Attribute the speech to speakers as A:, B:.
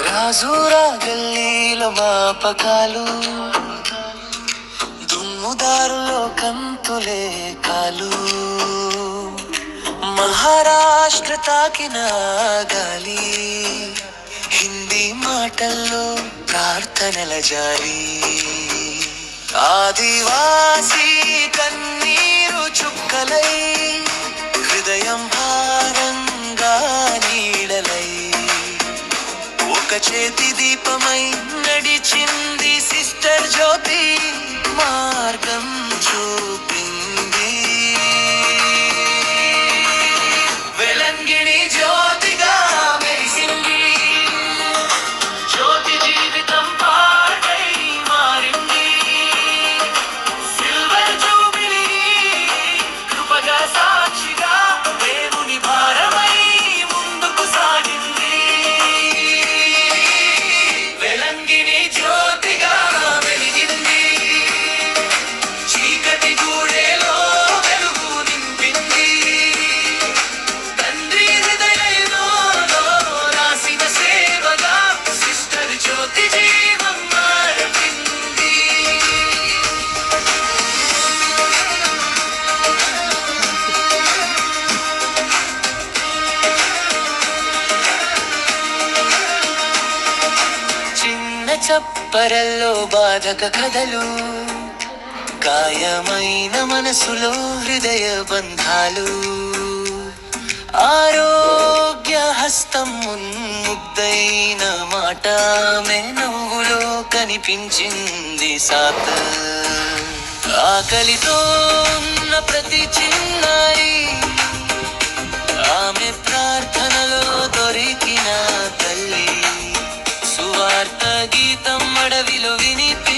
A: రాజూరా గల్లీలో మాపకాలు, దుమ్ముదారులో కంతులే కాలు, మహారాష్ట్ర తాకిన గాలి, హిందీ మాటల్లో ప్రార్థనల జారీ, ఆదివాసీ కన్నీరు చుక్కలై, హృదయం భారంగా నీడలై, ఒక చేతి దీపమై నడిచింది సిస్టర్ జ్యోతి, మార్గం చూపింది. వెలంగిణి జ్యోతిగా మెరిసింది, జ్యోతి జీవితం పాటై మారింది, సిల్వర్ జూబిలీ కృపగా సాక్షిగా దేవుని భారమై ముందుకు సాగింది. వెలంగిణి జ్యోతిగా వెలిగింది, చీకటి గూడేలో వెలుగు నింపింది, తండ్రి హృదయంలో రాసిన సేవగా సిస్టర్ జ్యోతి జీవం మార్పింది. చిన్న చప్పరల్లో బాధక కథలు, గాయమైన మనసులో హృదయ బంధాలు, ఆరోగ్య హస్తం ముద్దైన మాట నవ్వులో కనిపించింది సాత, ఆకలితో ఉన్న ప్రతి చిన్నారి ఆమె ప్రార్థనలో దొరికిన తల్లి, సువార్త గీతం అడవిలో వినిపి